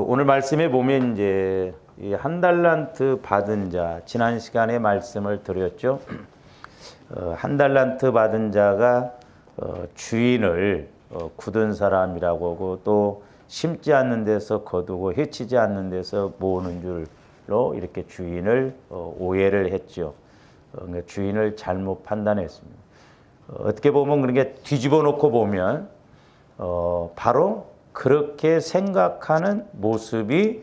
오늘 말씀에 보면 이제 이 한 달란트 받은 자, 지난 시간에 말씀을 드렸죠. 한 달란트 받은 자가 주인을 굳은 사람이라고 하고, 또 심지 않는 데서 거두고 해치지 않는 데서 모으는 줄로 이렇게 주인을 오해를 했죠. 그러니까 주인을 잘못 판단했습니다. 어떻게 보면 그렇게 뒤집어 놓고 보면 바로 그렇게 생각하는 모습이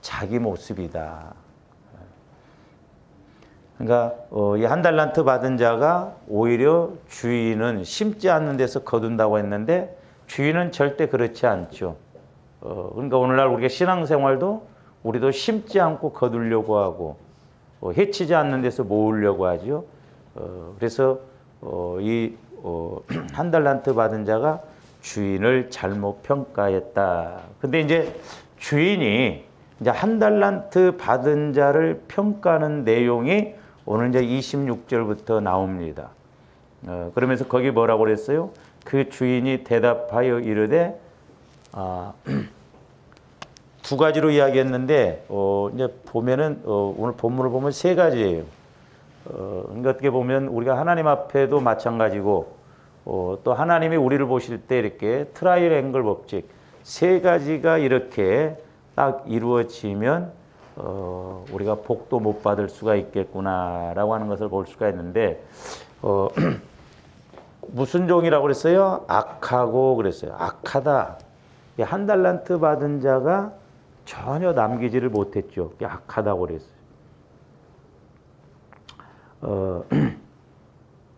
자기 모습이다. 그러니까 이 한 달란트 받은 자가 오히려 주인은 심지 않는 데서 거둔다고 했는데, 주인은 절대 그렇지 않죠. 그러니까 오늘날 우리가 신앙생활도 우리도 심지 않고 거두려고 하고 해치지 않는 데서 모으려고 하죠. 그래서 이 한 달란트 받은 자가 주인을 잘못 평가했다. 근데 이제 주인이 이제 한 달란트 받은 자를 평가하는 내용이 오늘 이제 26절부터 나옵니다. 그러면서 거기 뭐라고 그랬어요? 그 주인이 대답하여 이르되, 두 가지로 이야기했는데, 이제 보면은, 오늘 본문을 보면 세 가지예요. 그러니까 어떻게 보면 우리가 하나님 앞에도 마찬가지고, 또 하나님이 우리를 보실 때 이렇게 트라이얼 앵글 법칙 세 가지가 이렇게 딱 이루어지면 우리가 복도 못 받을 수가 있겠구나라고 하는 것을 볼 수가 있는데, 무슨 종이라고 그랬어요? 악하고 그랬어요. 악하다. 한 달란트 받은 자가 전혀 남기지를 못했죠. 악하다고 그랬어요.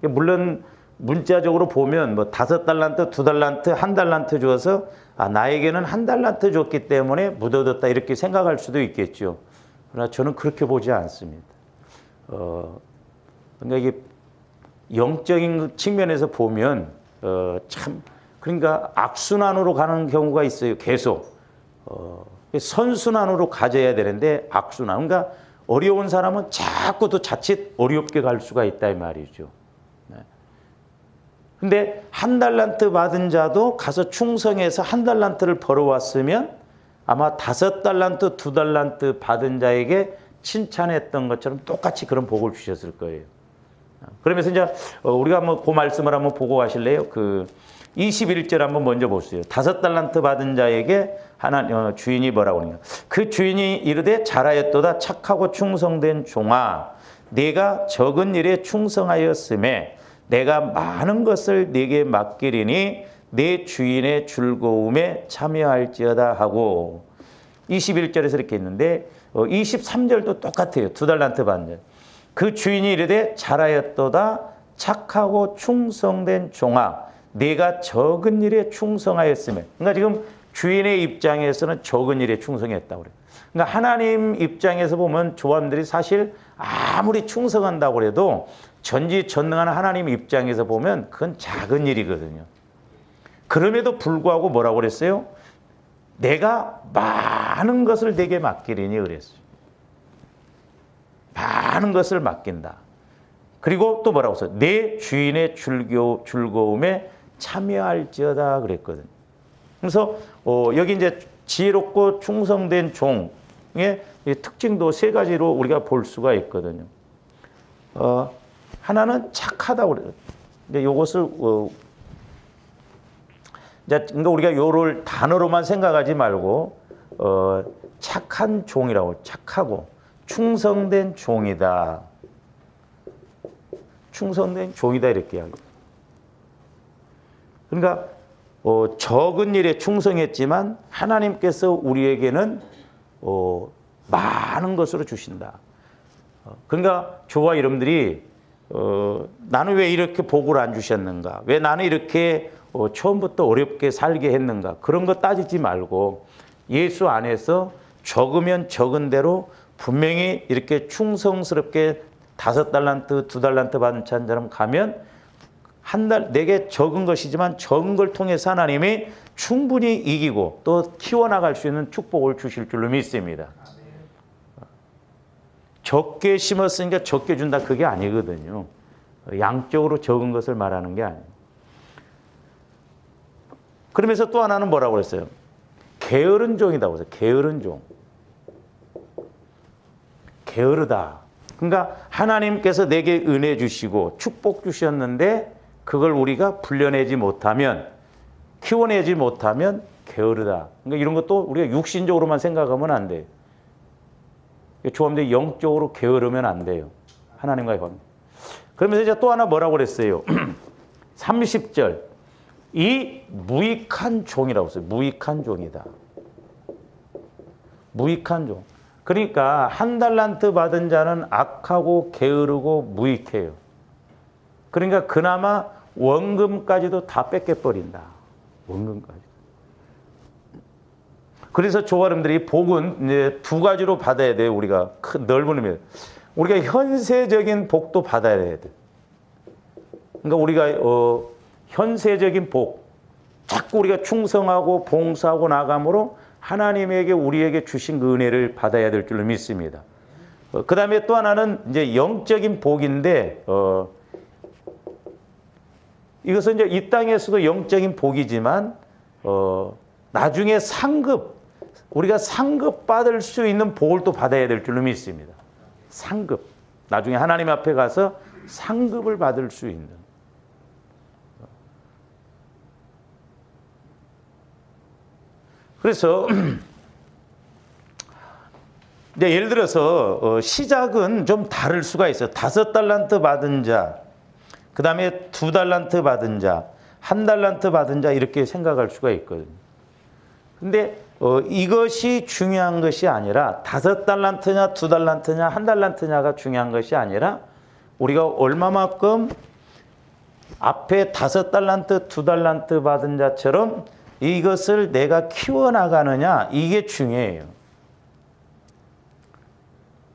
물론 문자적으로 보면 뭐 5달란트, 2달란트, 1달란트 주어서 나에게는 1달란트 줬기 때문에 묻어뒀다 이렇게 생각할 수도 있겠죠. 그러나 저는 그렇게 보지 않습니다. 그러니까 이게 영적인 측면에서 보면 참, 그러니까 악순환으로 가는 경우가 있어요. 계속 선순환으로 가져야 되는데 악순환. 그러니까 어려운 사람은 자꾸 또 자칫 어렵게 갈 수가 있다 이 말이죠. 근데 1달란트 받은 자도 가서 충성해서 1달란트를 벌어왔으면 아마 5달란트, 2달란트 받은 자에게 칭찬했던 것처럼 똑같이 그런 복을 주셨을 거예요. 그러면서 이제 우리가 한번 그 말씀을 한번 보고 가실래요? 그 21절 한번 먼저 보세요. 5달란트 받은 자에게 주인이 뭐라고 하는가? 그 주인이 이르되 잘하였도다 착하고 충성된 종아, 네가 적은 일에 충성하였음에 내가 많은 것을 네게 맡기리니 내 주인의 즐거움에 참여할지어다 하고, 21절에서 이렇게 있는데 23절도 똑같아요. 2달란트 받은 자. 그 주인이 이르되 잘하였도다 착하고 충성된 종아, 네가 적은 일에 충성하였으며. 그러니까 지금 주인의 입장에서는 적은 일에 충성했다고 그래요. 그러니까 하나님 입장에서 보면 조합들이 사실 아무리 충성한다고 해도 전지전능한 하나님 입장에서 보면 그건 작은 일이거든요. 그럼에도 불구하고 뭐라고 그랬어요? 내가 많은 것을 내게 맡기리니 그랬어요. 많은 것을 맡긴다. 그리고 또 뭐라고 했어요? 내 주인의 즐거움에 참여할지어다 그랬거든요. 그래서 여기 이제 지혜롭고 충성된 종의 특징도 세 가지로 우리가 볼 수가 있거든요. 하나는 착하다고 그래요. 근데 이것을 그러니까 우리가 요를 단어로만 생각하지 말고 착한 종이라고, 착하고 충성된 종이다. 충성된 종이다 이렇게 이야기해요. 그러니까 적은 일에 충성했지만 하나님께서 우리에게는 많은 것으로 주신다. 그러니까 저와 여러분들이 나는 왜 이렇게 복을 안 주셨는가? 왜 나는 이렇게 처음부터 어렵게 살게 했는가? 그런 거 따지지 말고 예수 안에서 적으면 적은 대로 분명히 이렇게 충성스럽게 5달란트, 2달란트 받은 자처럼 가면 내게 적은 것이지만 적은 걸 통해서 하나님이 충분히 이기고 또 키워나갈 수 있는 축복을 주실 줄로 믿습니다. 적게 심었으니까 적게 준다 그게 아니거든요. 양적으로 적은 것을 말하는 게 아니에요. 그러면서 또 하나는 뭐라고 그랬어요? 게으른 종이다 보세요. 게으른 종. 게으르다. 그러니까 하나님께서 내게 은혜 주시고 축복 주셨는데 그걸 우리가 불려내지 못하면, 키워내지 못하면 게으르다. 그러니까 이런 것도 우리가 육신적으로만 생각하면 안 돼요. 조합대 영적으로 게으르면 안 돼요. 하나님과의 관계. 그러면서 이제 또 하나 뭐라고 그랬어요? 30절. 이 무익한 종이라고 했어요. 무익한 종이다. 무익한 종. 그러니까 한 달란트 받은 자는 악하고 게으르고 무익해요. 그러니까 그나마 원금까지도 다 뺏겨버린다. 원금까지. 그래서 조가름들이 복은 이제 두 가지로 받아야 돼요. 우리가 큰 넓은 의미에서. 우리가 현세적인 복도 받아야 돼. 그러니까 우리가 현세적인 복, 자꾸 우리가 충성하고 봉사하고 나감으로 하나님에게 우리에게 주신 그 은혜를 받아야 될 줄로 믿습니다. 그 다음에 또 하나는 이제 영적인 복인데, 이것은 이제 이 땅에서도 영적인 복이지만, 나중에 상급, 우리가 상급 받을 수 있는 복을 또 받아야 될 줄로 믿습니다. 상급. 나중에 하나님 앞에 가서 상급을 받을 수 있는. 그래서 이제 예를 들어서 시작은 좀 다를 수가 있어요. 5달란트 받은 자, 그 다음에 2달란트 받은 자, 1달란트 받은 자 이렇게 생각할 수가 있거든요. 근데 이것이 중요한 것이 아니라 5달란트냐 2달란트냐 1달란트냐가 중요한 것이 아니라 우리가 얼마만큼 앞에 5달란트 2달란트 받은 자처럼 이것을 내가 키워나가느냐, 이게 중요해요.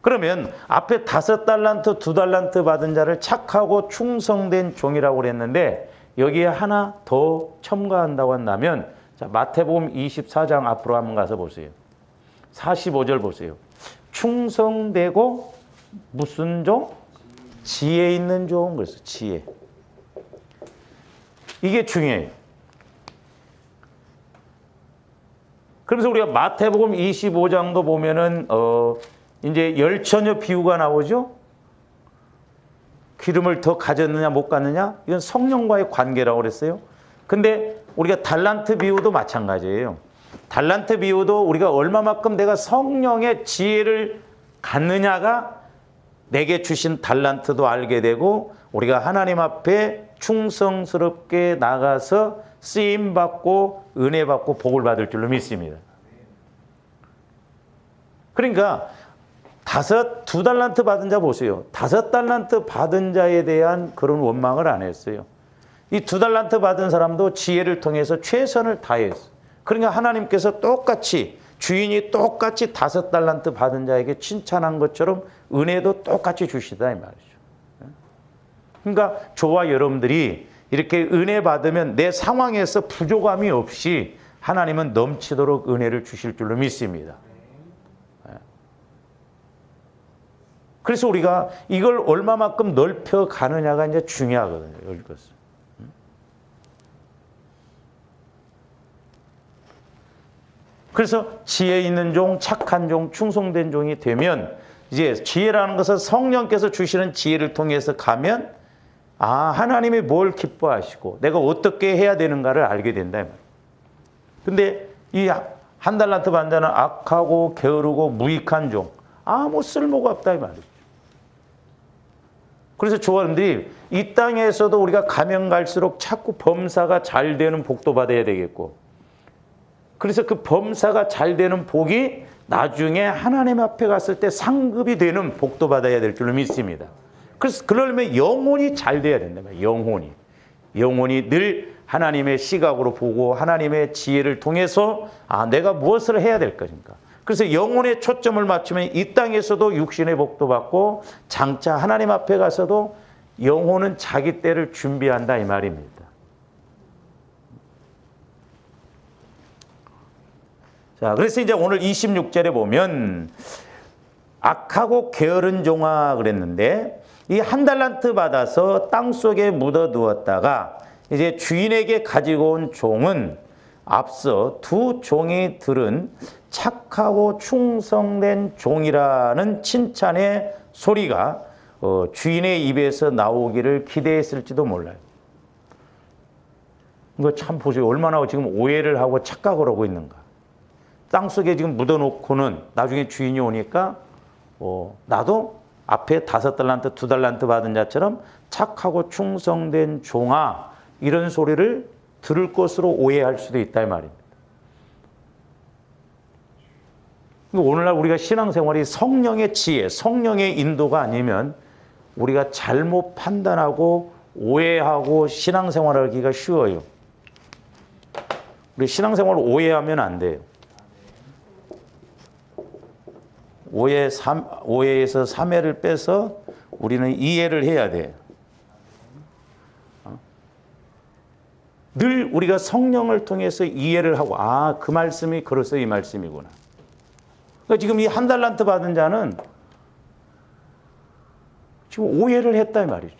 그러면 앞에 5달란트 2달란트 받은 자를 착하고 충성된 종이라고 그랬는데 여기에 하나 더 첨가한다고 한다면, 자, 마태복음 24장 앞으로 한번 가서 보세요. 45절 보세요. 충성되고 무슨 종? 지혜 있는 종. 그래서 지혜. 이게 중요해요. 그래서 우리가 마태복음 25장도 보면은 이제 열처녀 비유가 나오죠. 기름을 더 가졌느냐 못 갔느냐, 이건 성령과의 관계라고 그랬어요. 근데 우리가 달란트 비유도 마찬가지예요. 달란트 비유도 우리가 얼마만큼 내가 성령의 지혜를 갖느냐가 내게 주신 달란트도 알게 되고, 우리가 하나님 앞에 충성스럽게 나가서 쓰임 받고 은혜 받고 복을 받을 줄로 믿습니다. 그러니까 2달란트 받은 자 보세요. 5달란트 받은 자에 대한 그런 원망을 안 했어요. 이 2달란트 받은 사람도 지혜를 통해서 최선을 다했어요. 그러니까 하나님께서 똑같이, 주인이 똑같이 5달란트 받은 자에게 칭찬한 것처럼 은혜도 똑같이 주시다 이 말이죠. 그러니까 저와 여러분들이 이렇게 은혜 받으면 내 상황에서 부족함이 없이 하나님은 넘치도록 은혜를 주실 줄로 믿습니다. 그래서 우리가 이걸 얼마만큼 넓혀 가느냐가 이제 중요하거든요. 이것은. 그래서 지혜 있는 종, 착한 종, 충성된 종이 되면, 이제 지혜라는 것은 성령께서 주시는 지혜를 통해서 가면, 아, 하나님이 뭘 기뻐하시고 내가 어떻게 해야 되는가를 알게 된다. 근데 이 1달란트 받은 자는 악하고 게으르고 무익한 종, 아무 쓸모가 없다 이 말이죠. 그래서 조원들이 이 땅에서도 우리가 가면 갈수록 자꾸 범사가 잘 되는 복도 받아야 되겠고, 그래서 그 범사가 잘 되는 복이 나중에 하나님 앞에 갔을 때 상급이 되는 복도 받아야 될 줄로 믿습니다. 그래서 그러려면 영혼이 잘 돼야 된다. 영혼이 늘 하나님의 시각으로 보고 하나님의 지혜를 통해서 내가 무엇을 해야 될 것인가. 그래서 영혼의 초점을 맞추면 이 땅에서도 육신의 복도 받고 장차 하나님 앞에 가서도 영혼은 자기 때를 준비한다 이 말입니다. 자, 그래서 이제 오늘 26절에 보면 악하고 게으른 종아 그랬는데, 이 1달란트 받아서 땅 속에 묻어두었다가 이제 주인에게 가지고 온 종은 앞서 두 종이 들은 착하고 충성된 종이라는 칭찬의 소리가 주인의 입에서 나오기를 기대했을지도 몰라요. 이거 참 보세요. 얼마나 지금 오해를 하고 착각을 하고 있는가. 땅속에 지금 묻어놓고는 나중에 주인이 오니까 나도 앞에 5달란트, 2달란트 받은 자처럼 착하고 충성된 종아, 이런 소리를 들을 것으로 오해할 수도 있다 이 말입니다. 오늘날 우리가 신앙생활이 성령의 지혜, 성령의 인도가 아니면 우리가 잘못 판단하고 오해하고 신앙생활하기가 쉬워요. 우리 신앙생활을 오해하면 안 돼요. 오해에서 삼해를 빼서 우리는 이해를 해야 돼요. 늘 우리가 성령을 통해서 이해를 하고, 그 말씀이 그래서 이 말씀이구나. 그러니까 지금 이 1달란트 받은 자는 지금 오해를 했다 이 말이죠.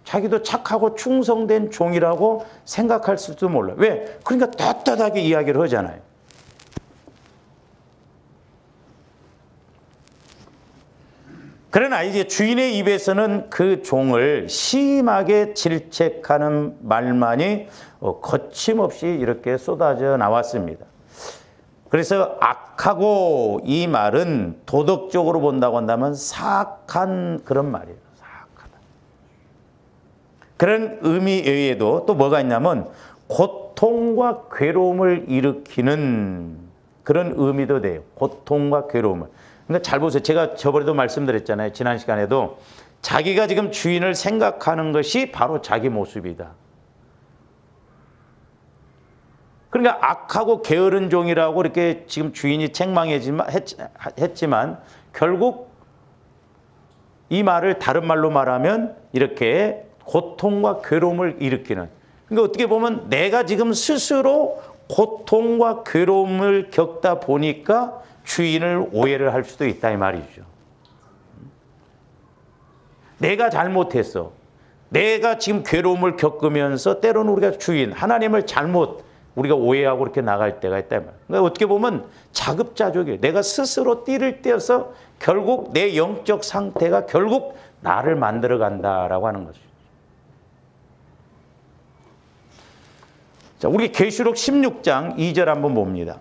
자기도 착하고 충성된 종이라고 생각할 수도 몰라. 왜? 그러니까 떳떳하게 이야기를 하잖아요. 그러나 이제 주인의 입에서는 그 종을 심하게 질책하는 말만이 거침없이 이렇게 쏟아져 나왔습니다. 그래서 악하고, 이 말은 도덕적으로 본다고 한다면 사악한 그런 말이에요. 사악하다. 그런 의미 외에도 또 뭐가 있냐면 고통과 괴로움을 일으키는 그런 의미도 돼요. 고통과 괴로움을. 그러니까 잘 보세요. 제가 저번에도 말씀드렸잖아요. 지난 시간에도 자기가 지금 주인을 생각하는 것이 바로 자기 모습이다. 그러니까 악하고 게으른 종이라고 이렇게 지금 주인이 책망했지만 결국 이 말을 다른 말로 말하면 이렇게 고통과 괴로움을 일으키는. 그러니까 어떻게 보면 내가 지금 스스로 고통과 괴로움을 겪다 보니까 주인을 오해를 할 수도 있다 이 말이죠. 내가 잘못했어. 내가 지금 괴로움을 겪으면서 때로는 우리가 주인, 하나님을 잘못 우리가 오해하고 이렇게 나갈 때가 있다 이 말이에요. 그러니까 어떻게 보면 자급자족이에요. 내가 스스로 띠를 떼어서 결국 내 영적 상태가 결국 나를 만들어 간다라고 하는 것이죠. 자, 우리 계시록 16장 2절 한번 봅니다.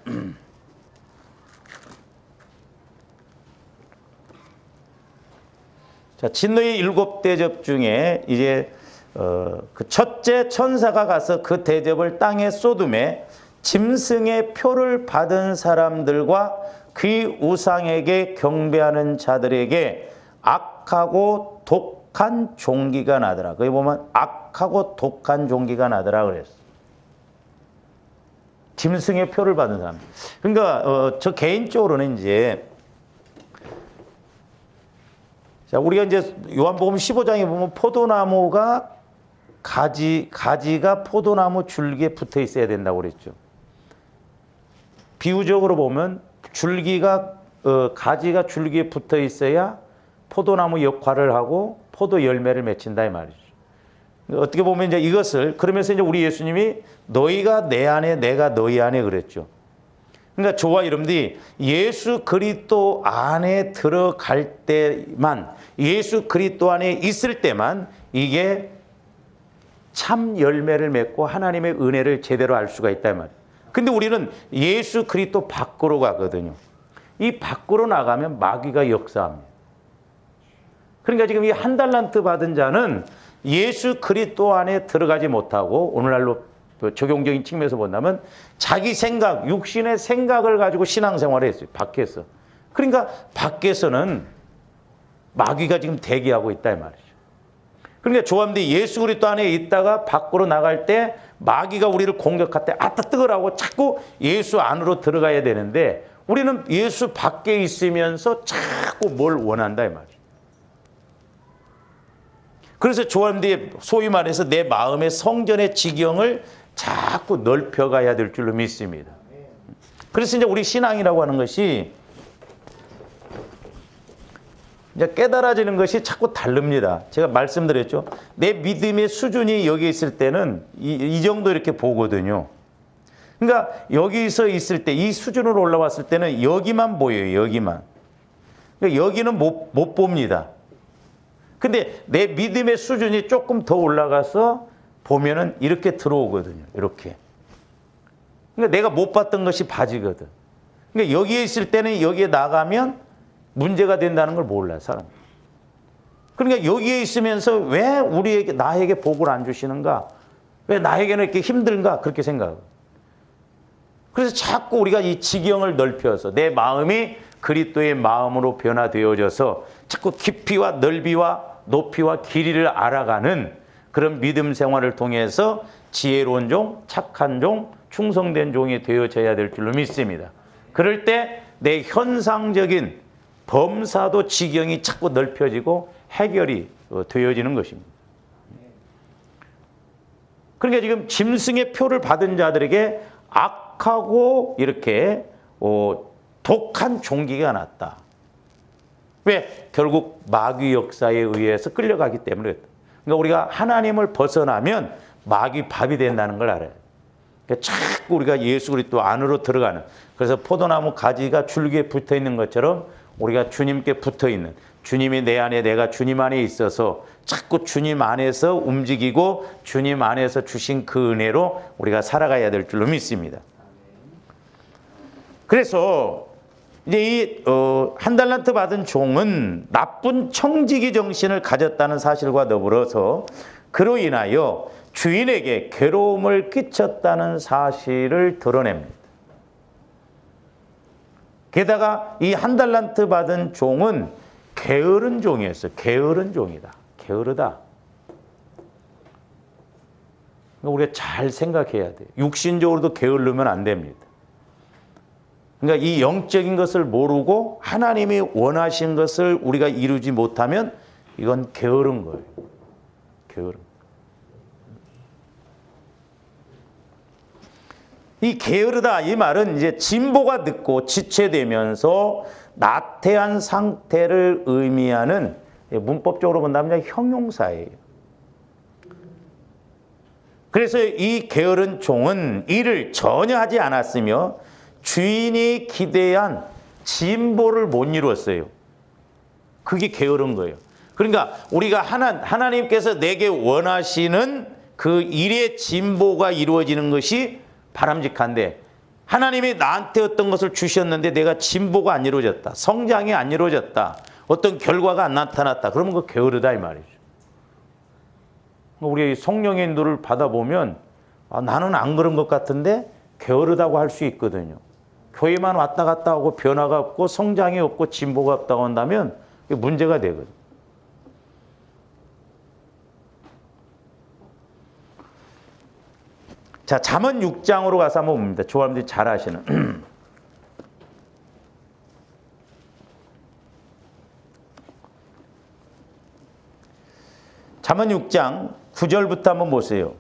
자, 진노의 7대접 중에 이제 그 첫째 천사가 가서 그 대접을 땅에 쏟음에 짐승의 표를 받은 사람들과 그 우상에게 경배하는 자들에게 악하고 독한 종기가 나더라. 거기 보면 악하고 독한 종기가 나더라 그랬어. 짐승의 표를 받은 사람. 그러니까 저 개인적으로는 이제 자, 우리가 이제 요한복음 15장에 보면 포도나무가 가지가 포도나무 줄기에 붙어 있어야 된다고 그랬죠. 비유적으로 보면 가지가 줄기에 붙어 있어야 포도나무 역할을 하고 포도 열매를 맺힌다 이 말이죠. 어떻게 보면 이제 이것을 그러면서 이제 우리 예수님이 너희가 내 안에 내가 너희 안에 그랬죠. 그러니까 저와 여러분들이 예수 그리스도 안에 들어갈 때만, 예수 그리스도 안에 있을 때만 이게 참 열매를 맺고 하나님의 은혜를 제대로 알 수가 있단 말이에요. 근데 우리는 예수 그리스도 밖으로 가거든요. 이 밖으로 나가면 마귀가 역사합니다. 그러니까 지금 이 1달란트 받은 자는 예수 그리스도 안에 들어가지 못하고, 오늘날로 적용적인 측면에서 본다면 자기 생각, 육신의 생각을 가지고 신앙생활을 했어요. 밖에서. 그러니까 밖에서는 마귀가 지금 대기하고 있다 이 말이죠. 그러니까 조함들이 예수 그리스도 안에 있다가 밖으로 나갈 때 마귀가 우리를 공격할 때 아따 뜨거라고 자꾸 예수 안으로 들어가야 되는데 우리는 예수 밖에 있으면서 자꾸 뭘 원한다 이 말이죠. 그래서 조함들이 소위 말해서 내 마음의 성전의 지경을 자꾸 넓혀가야 될 줄로 믿습니다. 그래서 이제 우리 신앙이라고 하는 것이 이제 깨달아지는 것이 자꾸 다릅니다. 제가 말씀드렸죠. 내 믿음의 수준이 여기 있을 때는 이 정도 이렇게 보거든요. 그러니까 여기서 있을 때 이 수준으로 올라왔을 때는 여기만 보여요. 여기만. 그러니까 여기는 못 봅니다. 근데 내 믿음의 수준이 조금 더 올라가서 보면은 이렇게 들어오거든요. 이렇게. 그러니까 내가 못 봤던 것이 봐지거든. 그러니까 여기에 있을 때는 여기에 나가면 문제가 된다는 걸 몰라요, 사람. 그러니까 여기에 있으면서 왜 나에게 복을 안 주시는가? 왜 나에게는 이렇게 힘든가? 그렇게 생각하고. 그래서 자꾸 우리가 이 지경을 넓혀서 내 마음이 그리스도의 마음으로 변화되어져서 자꾸 깊이와 넓이와 높이와 길이를 알아가는 그런 믿음 생활을 통해서 지혜로운 종, 착한 종, 충성된 종이 되어져야 될 줄로 믿습니다. 그럴 때 내 현상적인 범사도 지경이 자꾸 넓혀지고 해결이 되어지는 것입니다. 그러니까 지금 짐승의 표를 받은 자들에게 악하고 이렇게 독한 종기가 났다. 왜? 결국 마귀 역사에 의해서 끌려가기 때문에. 그러니까 우리가 하나님을 벗어나면 마귀 밥이 된다는 걸 알아요. 그러니까 자꾸 우리가 예수 그리스도 안으로 들어가는. 그래서 포도나무 가지가 줄기에 붙어 있는 것처럼 우리가 주님께 붙어 있는, 주님이 내 안에 내가 주님 안에 있어서 자꾸 주님 안에서 움직이고 주님 안에서 주신 그 은혜로 우리가 살아가야 될 줄로 믿습니다. 그래서 이제 이 한 달란트 받은 종은 나쁜 청지기 정신을 가졌다는 사실과 더불어서 그로 인하여 주인에게 괴로움을 끼쳤다는 사실을 드러냅니다. 게다가 이 한 달란트 받은 종은 게으른 종이었어요. 게으른 종이다. 게으르다. 우리가 잘 생각해야 돼요. 육신적으로도 게으르면 안 됩니다. 그러니까 이 영적인 것을 모르고 하나님이 원하신 것을 우리가 이루지 못하면 이건 게으른 거예요. 게으름. 이 게으르다 이 말은 이제 진보가 늦고 지체되면서 나태한 상태를 의미하는, 문법적으로 본다면 형용사예요. 그래서 이 게으른 종은 일을 전혀 하지 않았으며 주인이 기대한 진보를 못 이루었어요. 그게 게으른 거예요. 그러니까 우리가 하나님께서 내게 원하시는 그 일의 진보가 이루어지는 것이 바람직한데, 하나님이 나한테 어떤 것을 주셨는데 내가 진보가 안 이루어졌다, 성장이 안 이루어졌다, 어떤 결과가 안 나타났다, 그러면 그거 게으르다 이 말이죠. 우리 성령의 인도를 받아보면 나는 안 그런 것 같은데 게으르다고 할 수 있거든요. 교회만 왔다 갔다 하고 변화가 없고 성장이 없고 진보가 없다고 한다면 문제가 되거든요. 자, 잠언 6장으로 가서 한번 봅니다. 조합들이 잘 아시는. 잠언 6장 9절부터 한번 보세요.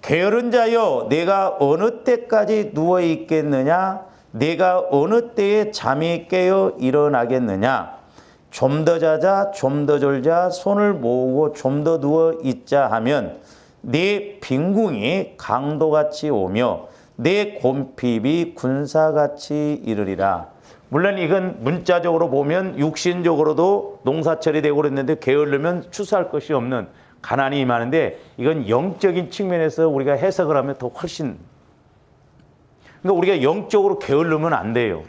게으른 자여, 내가 어느 때까지 누워 있겠느냐? 내가 어느 때에 잠이 깨어 일어나겠느냐? 좀 더 자자, 좀 더 졸자, 손을 모으고 좀 더 누워 있자 하면 내 빈궁이 강도같이 오며 내 곰핍이 군사같이 이르리라. 물론 이건 문자적으로 보면 육신적으로도 농사철이 되고 그랬는데 게으르면 추수할 것이 없는 가난이 임하는데, 이건 영적인 측면에서 우리가 해석을 하면 더 훨씬, 그러니까 우리가 영적으로 게으르면 안 돼요.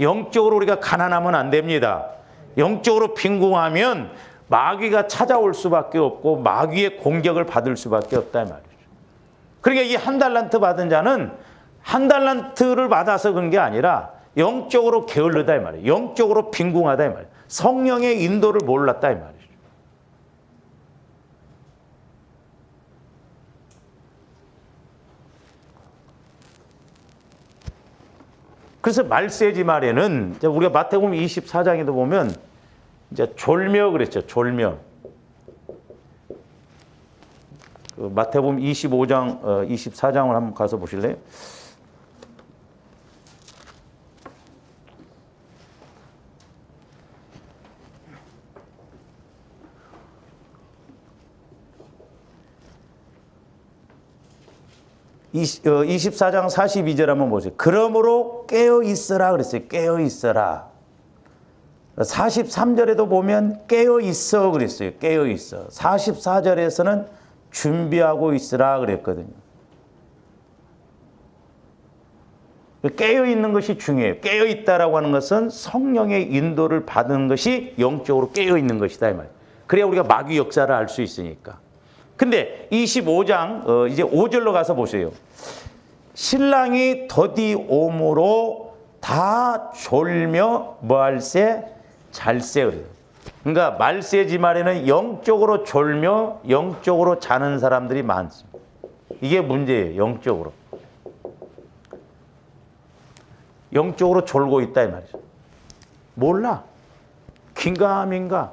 영적으로 우리가 가난하면 안 됩니다. 영적으로 빈궁하면 마귀가 찾아올 수밖에 없고 마귀의 공격을 받을 수밖에 없다 이 말이죠. 그러니까 이 한 달란트 받은 자는 한 달란트를 받아서 그런 게 아니라 영적으로 게을르다 이 말이에요. 영적으로 빈궁하다 이 말이에요. 성령의 인도를 몰랐다 이 말이죠. 그래서 말세지 말에는 우리가 마태복음 24장에도 보면 이제 졸며 그랬죠. 졸며. 그 마태복음 25장, 24장을 한번 가서 보실래요? 24장 42절 한번 보세요. 그러므로 깨어 있어라 그랬어요. 깨어 있어라. 43절에도 보면 깨어 있어 그랬어요. 깨어 있어. 44절에서는 준비하고 있으라 그랬거든요. 깨어 있는 것이 중요해요. 깨어 있다라고 하는 것은 성령의 인도를 받은 것이 영적으로 깨어 있는 것이다 이 말이에요. 그래야 우리가 마귀 역사를 알 수 있으니까. 근데 25장 이제 5절로 가서 보세요. 신랑이 더디 오므로 다 졸며 뭐할세 잘세 그래요. 그러니까 말세지 말에는 영적으로 졸며 영적으로 자는 사람들이 많습니다. 이게 문제예요. 영적으로. 영적으로 졸고 있다 이 말이죠. 몰라. 긴가민가.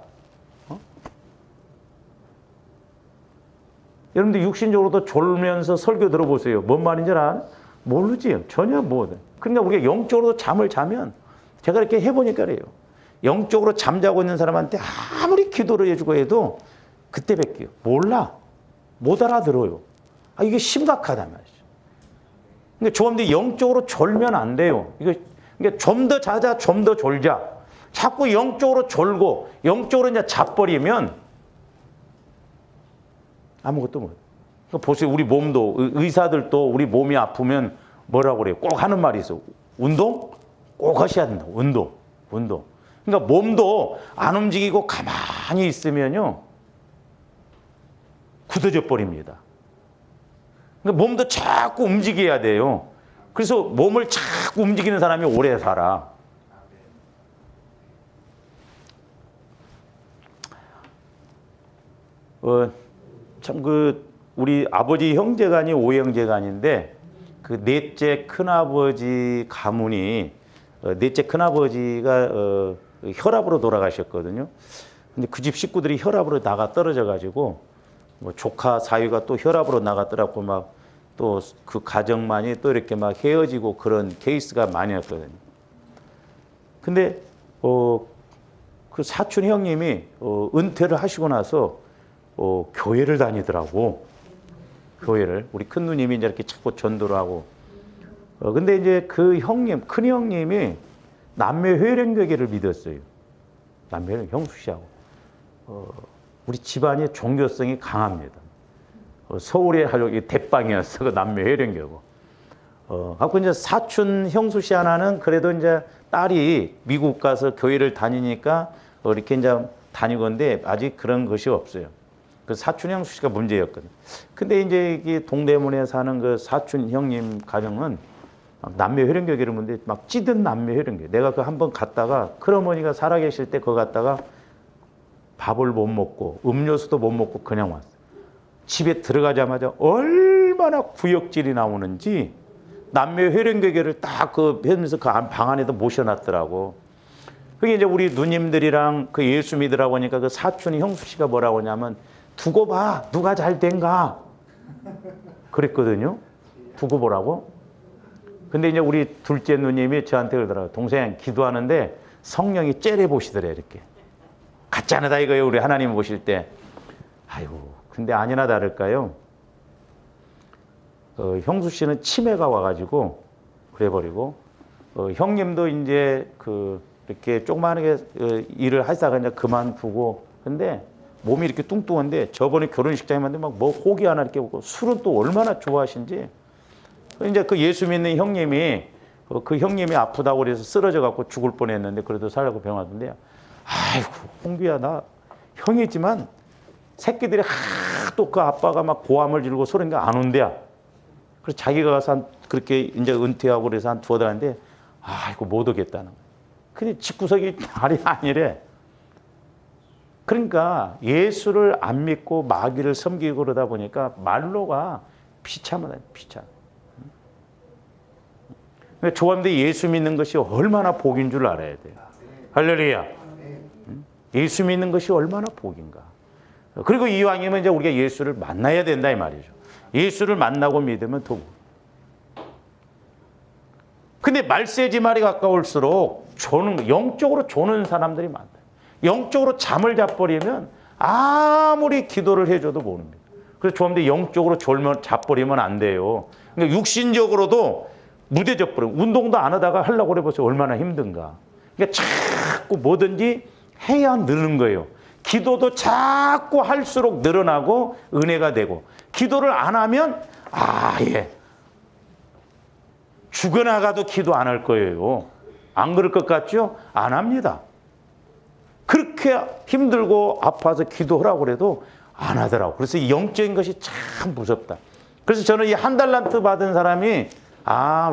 여러분들 육신적으로도 졸면서 설교 들어보세요. 뭔 말인지 알아? 모르지. 전혀 뭐. 그러니까 우리가 영적으로 잠을 자면 제가 이렇게 해보니까 그래요. 영적으로 잠자고 있는 사람한테 아무리 기도를 해주고 해도 그때 뵐게요. 몰라. 못 알아들어요. 이게 심각하단 말이죠. 그러니까 조금더 영적으로 졸면 안 돼요. 그러니까 좀 더 자자, 좀 더 졸자. 자꾸 영적으로 졸고 영적으로 이제 자버리면 아무것도 못. 그러니까 보세요. 우리 몸도 의사들도 우리 몸이 아프면 뭐라고 그래요? 꼭 하는 말이 있어. 운동? 꼭 하셔야 된다. 운동. 그러니까 몸도 안 움직이고 가만히 있으면요 굳어져 버립니다. 그러니까 몸도 자꾸 움직여야 돼요. 그래서 몸을 자꾸 움직이는 사람이 오래 살아. 참 우리 아버지 형제간이 오형제간인데 그 넷째 큰아버지 가문이 넷째 큰아버지가 혈압으로 돌아가셨거든요. 근데 그 집 식구들이 혈압으로 나가 떨어져 가지고 뭐 조카 사위가 또 혈압으로 나갔더라고 막 또 그 가정만이 또 이렇게 막 헤어지고 그런 케이스가 많이었거든요. 근데 그 사촌 형님이 은퇴를 하시고 나서 교회를 다니더라고. 교회를 우리 큰 누님이 이제 이렇게 자꾸 전도를 하고. 근데 이제 그 형님, 큰 형님이 남매 회령교계를 믿었어요. 남매 회령 형수 씨하고. 우리 집안이 종교성이 강합니다. 서울에 아주 대빵이었어. 그 남매 회령교고. 갖고 이제 사촌 형수 씨 하나는 그래도 이제 딸이 미국 가서 교회를 다니니까 이렇게 이제 다니건데 아직 그런 것이 없어요. 그 사촌 형수 씨가 문제였거든. 근데 이제 이 동대문에 사는 그 사촌 형님 가정은 남매 회령교계를 보는데 막 찌든 남매 회령교. 내가 그 한번 갔다가 큰어머니가 살아계실 때 그거 갔다가 밥을 못 먹고 음료수도 못 먹고 그냥 왔어. 집에 들어가자마자 얼마나 구역질이 나오는지 남매 회령교계를 딱 그 하면서 그 방 안에도 모셔놨더라고. 그게 이제 우리 누님들이랑 그 예수 믿으라고 하니까 그 사촌이 형수 씨가 뭐라고 하냐면 두고 봐. 누가 잘 된가. 그랬거든요. 두고 보라고. 근데 이제 우리 둘째 누님이 저한테 그러더라고요. 동생 기도하는데 성령이 째려 보시더래 이렇게. 같지 않다 이거예요. 우리 하나님 보실 때. 아이고 근데 아니나 다를까요. 형수 씨는 치매가 와가지고 그래버리고 형님도 이제 이렇게 조그마하게 일을 하다가 이제 그만두고 근데 몸이 이렇게 뚱뚱한데 저번에 결혼식장에 갔는데 막 뭐 호기 하나 이렇게 보고 술은 또 얼마나 좋아하신지 이제 그 예수 믿는 형님이 그 형님이 아프다고 그래서 쓰러져 갖고 죽을 뻔했는데 그래도 살려고 병 왔는데 아이고 홍비야 나 형이지만 새끼들이 또 그 아빠가 막 고함을 지르고 소리가 안 온대야. 그래서 자기가 가서 그렇게 이제 은퇴하고 그래서 한 두어 달 했는데 아이고 못 오겠다는 거야. 근데 집구석이 말이 아니래. 그러니까 예수를 안 믿고 마귀를 섬기고 그러다 보니까 말로가 비참하다. 비참. 조합대 예수 믿는 것이 얼마나 복인 줄 알아야 돼요. 할렐루야. 예수 믿는 것이 얼마나 복인가. 그리고 이왕이면 이제 우리가 예수를 만나야 된다 이 말이죠. 예수를 만나고 믿으면 더. 근데 말세지 말이 가까울수록 영적으로 조는 사람들이 많다. 영적으로 잠을 자버리면 아무리 기도를 해줘도 모릅니다. 그래서 조합대 영적으로 졸면 자버리면 안 돼요. 그러니까 육신적으로도 무뎌져 버려. 운동도 안 하다가 하려고 해보세요. 얼마나 힘든가. 그러니까 자꾸 뭐든지 해야 느는 거예요. 기도도 자꾸 할수록 늘어나고 은혜가 되고, 기도를 안 하면 예, 죽어나가도 기도 안 할 거예요. 안 그럴 것 같죠? 안 합니다. 그렇게 힘들고 아파서 기도하라고 그래도 안 하더라고. 그래서 이 영적인 것이 참 무섭다. 그래서 저는 이 한 달란트 받은 사람이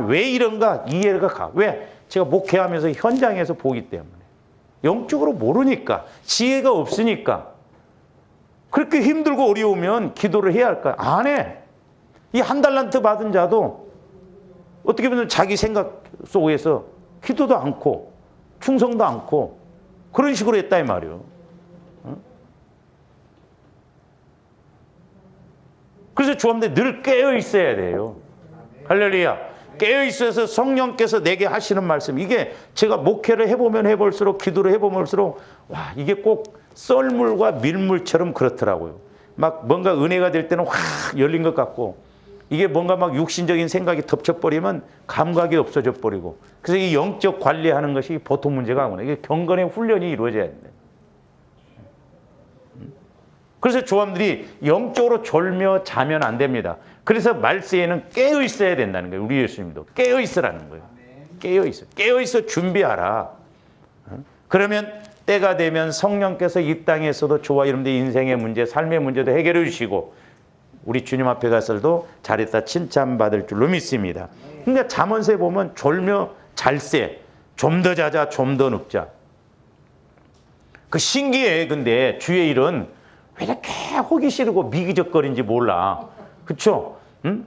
왜 이런가 이해가 가. 왜? 제가 목회하면서 현장에서 보기 때문에. 영적으로 모르니까, 지혜가 없으니까. 그렇게 힘들고 어려우면 기도를 해야 할까요? 안 해. 이 한 달란트 받은 자도 어떻게 보면 자기 생각 속에서 기도도 않고 충성도 않고 그런 식으로 했다 이 말이에요. 그래서 주님들 늘 깨어 있어야 돼요. 할렐루야. 깨어 있어서 성령께서 내게 하시는 말씀, 이게 제가 목회를 해보면 해볼수록, 기도를 해보면 할수록 이게 꼭 썰물과 밀물처럼 그렇더라고요. 막 뭔가 은혜가 될 때는 확 열린 것 같고, 이게 뭔가 막 육신적인 생각이 덮쳐버리면 감각이 없어져 버리고. 그래서 이 영적 관리하는 것이 보통 문제가 아니구나. 이게 경건의 훈련이 이루어져야 된다. 그래서 조함들이 영적으로 졸며 자면 안 됩니다. 그래서 말세에는 깨어 있어야 된다는 거예요. 우리 예수님도 깨어 있으라는 거예요. 깨어 있어 준비하라. 그러면 때가 되면 성령께서 이 땅에서도 저와 여러분들의 인생의 문제, 삶의 문제도 해결해 주시고, 우리 주님 앞에 가서도 잘했다 칭찬받을 줄로 믿습니다. 그러니까 잠언서에 보면 졸며 잘세, 좀 더 자자, 좀 더 눕자. 그 신기해. 근데 주의 일은 왜 이렇게 호기 싫고 미기적거린지 몰라. 그렇죠? 응?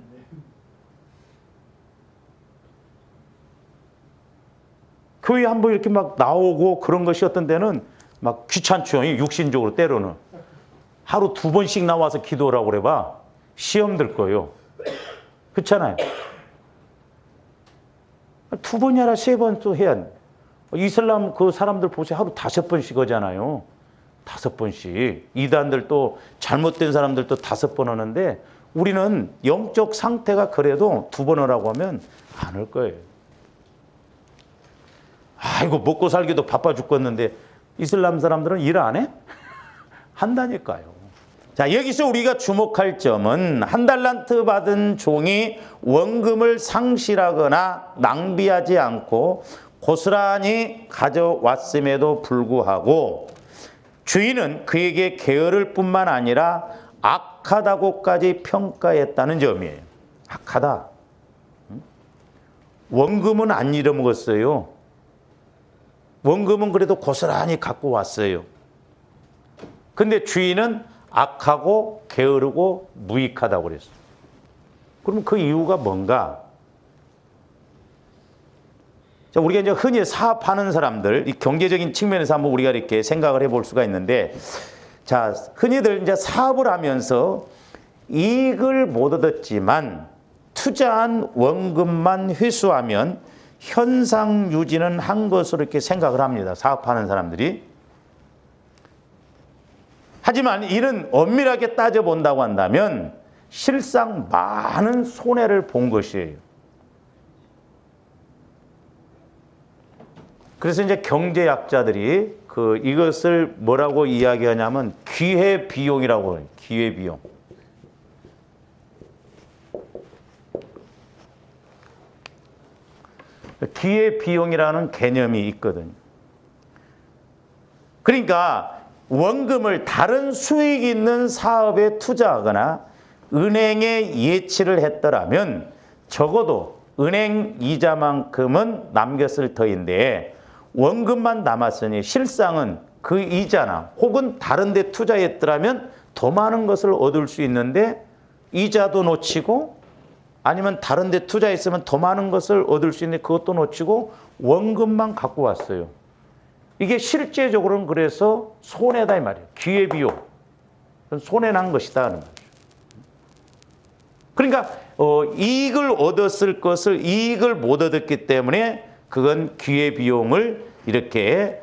교회 한번 이렇게 막 나오고 그런 것이 어떤 데는 막 귀찮죠. 육신적으로 때로는. 하루 2번씩 나와서 기도하라고 그래봐. 시험 들 거예요. 그렇잖아요. 2번이 아니라 3번 또 해야 돼. 이슬람 그 사람들 보세요. 하루 5번씩 하잖아요. 5번씩. 이단들 또 잘못된 사람들 또 5번 하는데, 우리는 영적 상태가 그래도 2번 하라고 하면 안 할 거예요. 아이고 먹고 살기도 바빠 죽겠는데 이슬람 사람들은 일 안 해? 한다니까요. 자, 여기서 우리가 주목할 점은 한 달란트 받은 종이 원금을 상실하거나 낭비하지 않고 고스란히 가져왔음에도 불구하고 주인은 그에게 게으를 뿐만 아니라 악하다고까지 평가했다는 점이에요. 악하다. 원금은 안 잃어먹었어요. 원금은 그래도 고스란히 갖고 왔어요. 근데 주인은 악하고 게으르고 무익하다고 그랬어요. 그럼 그 이유가 뭔가? 자, 우리가 이제 흔히 사업하는 사람들, 이 경제적인 측면에서 한번 우리가 이렇게 생각을 해볼 수가 있는데, 자, 흔히들 이제 사업을 하면서 이익을 못 얻었지만 투자한 원금만 회수하면 현상 유지는 한 것으로 이렇게 생각을 합니다. 사업하는 사람들이. 하지만 이는 엄밀하게 따져본다고 한다면 실상 많은 손해를 본 것이에요. 그래서 이제 경제학자들이 이것을 뭐라고 이야기하냐면 기회비용이라고 해요. 기회비용. 기회비용이라는 개념이 있거든요. 그러니까 원금을 다른 수익 있는 사업에 투자하거나 은행에 예치를 했더라면 적어도 은행 이자만큼은 남겼을 터인데 원금만 남았으니 실상은 그 이자나 혹은 다른 데 투자했더라면 더 많은 것을 얻을 수 있는데 이자도 놓치고, 아니면 다른 데 투자했으면 더 많은 것을 얻을 수 있는데 그것도 놓치고 원금만 갖고 왔어요. 이게 실제적으로는 그래서 손해다 이 말이에요. 기회비용. 손해난 것이다 하는 거죠. 그러니까 이익을 얻었을 것을 이익을 못 얻었기 때문에 그건 기회비용을 이렇게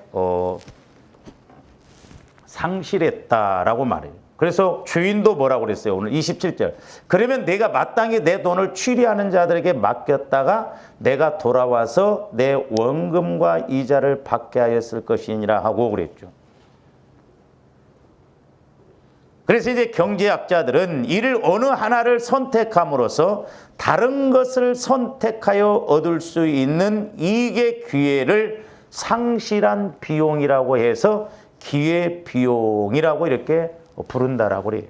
상실했다라고 말해요. 그래서 주인도 뭐라고 그랬어요? 오늘 27절. 그러면 내가 마땅히 내 돈을 취리하는 자들에게 맡겼다가 내가 돌아와서 내 원금과 이자를 받게 하였을 것이니라 하고 그랬죠. 그래서 이제 경제학자들은 이를 어느 하나를 선택함으로써 다른 것을 선택하여 얻을 수 있는 이익의 기회를 상실한 비용이라고 해서 기회 비용이라고 이렇게 부른다라고 그래요.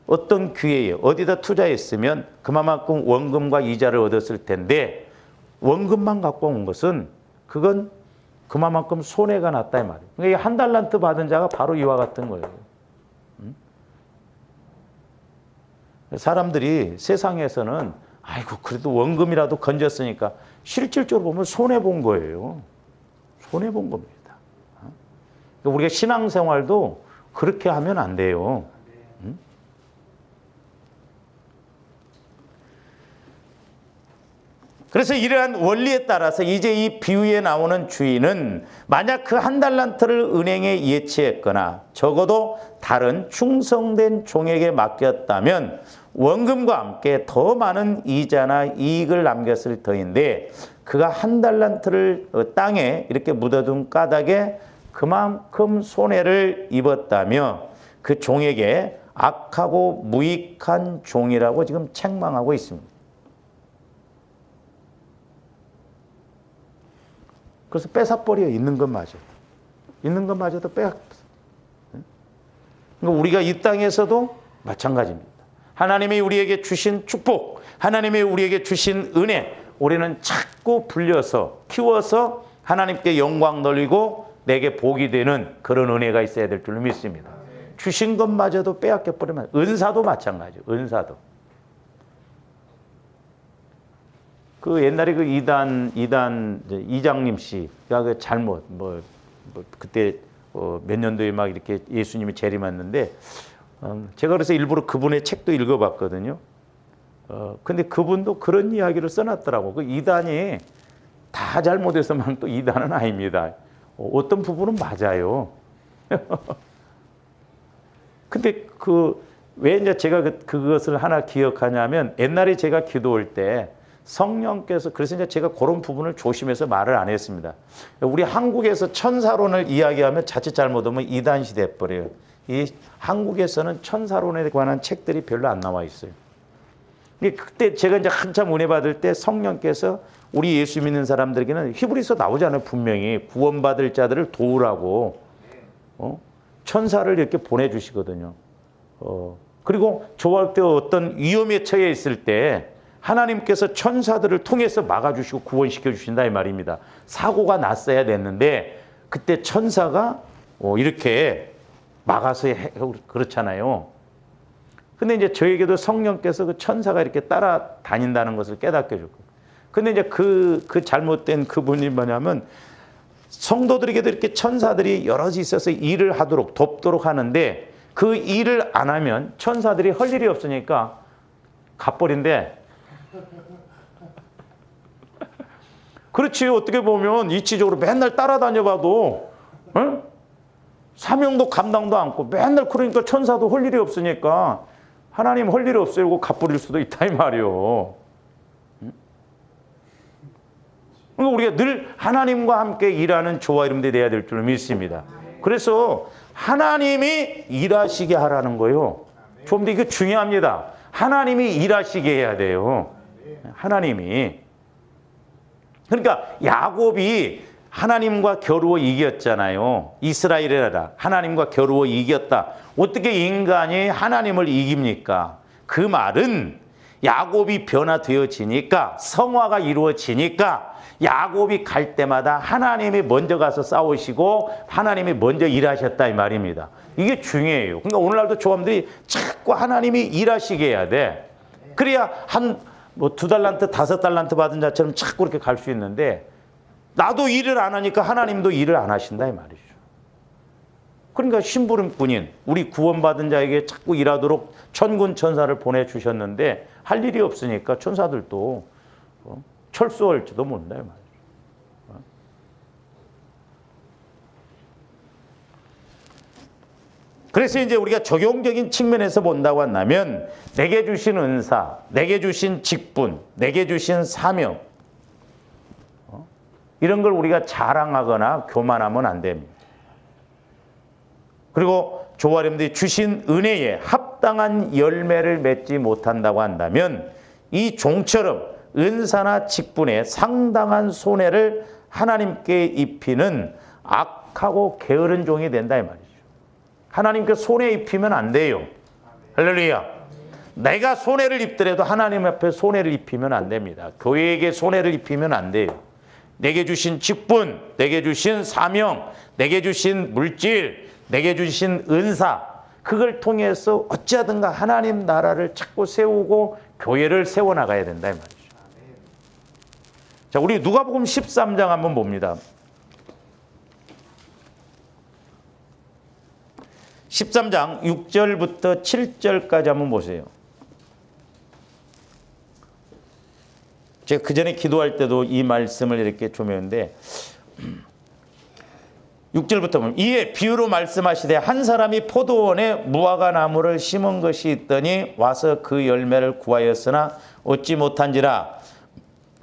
어떤 기회에 어디다 투자했으면 그만큼 원금과 이자를 얻었을 텐데 원금만 갖고 온 것은 그건 그만큼 손해가 났다 이 말이에요. 그러니까 한 달란트 받은 자가 바로 이와 같은 거예요. 사람들이 세상에서는 아이고 그래도 원금이라도 건졌으니까 실질적으로 보면 손해 본 거예요. 손해 본 겁니다. 우리가 신앙생활도 그렇게 하면 안 돼요. 그래서 이러한 원리에 따라서 이제 이 비유에 나오는 주인은 만약 그 한 달란트를 은행에 예치했거나 적어도 다른 충성된 종에게 맡겼다면 원금과 함께 더 많은 이자나 이익을 남겼을 터인데 그가 한 달란트를 땅에 이렇게 묻어둔 까닭에 그만큼 손해를 입었다며 그 종에게 악하고 무익한 종이라고 지금 책망하고 있습니다. 그래서 뺏어버려. 있는 것마저. 있는 것마저도 빼앗겼어. 그러니까 우리가 이 땅에서도 마찬가지입니다. 하나님이 우리에게 주신 축복, 하나님이 우리에게 주신 은혜, 우리는 자꾸 불려서 키워서 하나님께 영광 돌리고 내게 복이 되는 그런 은혜가 있어야 될 줄로 믿습니다. 주신 것마저도 빼앗겨버리면 은사도 마찬가지예요. 은사도. 그 옛날에 그 이장님 씨가 그 잘못 그때 몇 년도에 막 이렇게 예수님이 재림했는데 제가 그래서 일부러 그분의 책도 읽어봤거든요. 근데 그분도 그런 이야기를 써놨더라고. 그 이단이 다 잘못해서만 또 이단은 아닙니다. 어떤 부분은 맞아요. 근데 왜 이제 제가 그것을 하나 기억하냐면 옛날에 제가 기도할 때 성령께서 그래서 이제 제가 그런 부분을 조심해서 말을 안 했습니다. 우리 한국에서 천사론을 이야기하면 자칫 잘못하면 이단 시대 버려요. 이 한국에서는 천사론에 관한 책들이 별로 안 나와 있어요. 그때 제가 이제 한참 은혜 받을 때 성령께서 우리 예수 믿는 사람들에게는 히브리서 나오잖아요. 분명히 구원받을 자들을 도우라고 천사를 이렇게 보내주시거든요. 그리고 저할 때 어떤 위험에 처해 있을 때 하나님께서 천사들을 통해서 막아주시고 구원시켜 주신다 이 말입니다. 사고가 났어야 됐는데 그때 천사가 이렇게 막아서 그렇잖아요. 근데 이제 저에게도 성령께서 그 천사가 이렇게 따라다닌다는 것을 깨닫게 해줬고. 근데 이제 그 잘못된 그분이 뭐냐면 성도들에게도 이렇게 천사들이 여럿이 있어서 일을 하도록 돕도록 하는데 그 일을 안 하면 천사들이 할 일이 없으니까 갚버린대. 그렇지. 어떻게 보면 이치적으로 맨날 따라다녀봐도 사명도 감당도 않고 맨날 그러니까 천사도 할 일이 없으니까 하나님 할 일이 없어요. 이러고 갚버릴 수도 있다 이 말이요. 그러니까 우리가 늘 하나님과 함께 일하는 저와 여러분들이 돼야 될 줄 믿습니다. 그래서 하나님이 일하시게 하라는 거예요. 좀 더 이게 중요합니다. 하나님이 일하시게 해야 돼요. 하나님이. 그러니까 야곱이 하나님과 겨루어 이겼잖아요. 이스라엘이라 하나님과 겨루어 이겼다. 어떻게 인간이 하나님을 이깁니까? 그 말은 야곱이 변화되어지니까 성화가 이루어지니까 야곱이 갈 때마다 하나님이 먼저 가서 싸우시고 하나님이 먼저 일하셨다 이 말입니다. 이게 중요해요. 그러니까 오늘날도 조합들이 자꾸 하나님이 일하시게 해야 돼. 그래야 두 달란트, 5달란트 받은 자처럼 자꾸 그렇게 갈 수 있는데 나도 일을 안 하니까 하나님도 일을 안 하신다 이 말이죠. 그러니까 심부름꾼인 우리 구원받은 자에게 자꾸 일하도록 천군 천사를 보내주셨는데 할 일이 없으니까 천사들도 철수할지도 모른다 이 말이죠. 그래서 이제 우리가 적용적인 측면에서 본다고 한다면 내게 주신 은사, 내게 주신 직분, 내게 주신 사명, 이런 걸 우리가 자랑하거나 교만하면 안 됩니다. 그리고 조화림들이 주신 은혜에 합당한 열매를 맺지 못한다고 한다면 이 종처럼 은사나 직분에 상당한 손해를 하나님께 입히는 악하고 게으른 종이 된다 이 말이죠. 하나님께 손해 입히면 안 돼요. 할렐루야. 내가 손해를 입더라도 하나님 앞에 손해를 입히면 안 됩니다. 교회에게 손해를 입히면 안 돼요. 내게 주신 직분, 내게 주신 사명, 내게 주신 물질, 내게 주신 은사, 그걸 통해서 어찌하든가 하나님 나라를 자꾸 세우고 교회를 세워나가야 된다 이 말이죠. 자, 우리 누가복음 13장 한번 봅니다. 13장 6절부터 7절까지 한번 보세요. 제가 그 전에 기도할 때도 이 말씀을 이렇게 조명했는데 6절부터 보면 이에 비유로 말씀하시되 한 사람이 포도원에 무화과 나무를 심은 것이 있더니 와서 그 열매를 구하였으나 얻지 못한지라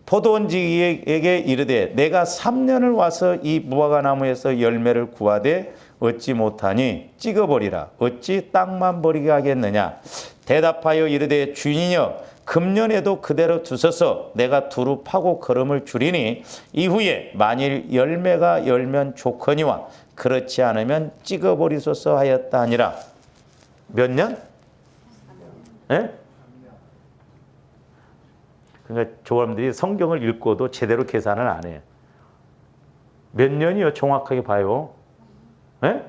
포도원지기에게 이르되 내가 3년을 와서 이 무화과 나무에서 열매를 구하되 얻지 못하니 찍어버리라. 어찌 땅만 버리게 하겠느냐. 대답하여 이르되 주인이여 금년에도 그대로 두소서. 내가 두루 파고 거름을 줄이니 이후에 만일 열매가 열면 좋거니와 그렇지 않으면 찍어버리소서 하였다 하니라. 몇 년? 예? 그러니까 조람들이 성경을 읽고도 제대로 계산을 안 해요. 몇 년이요? 정확하게 봐요. 예?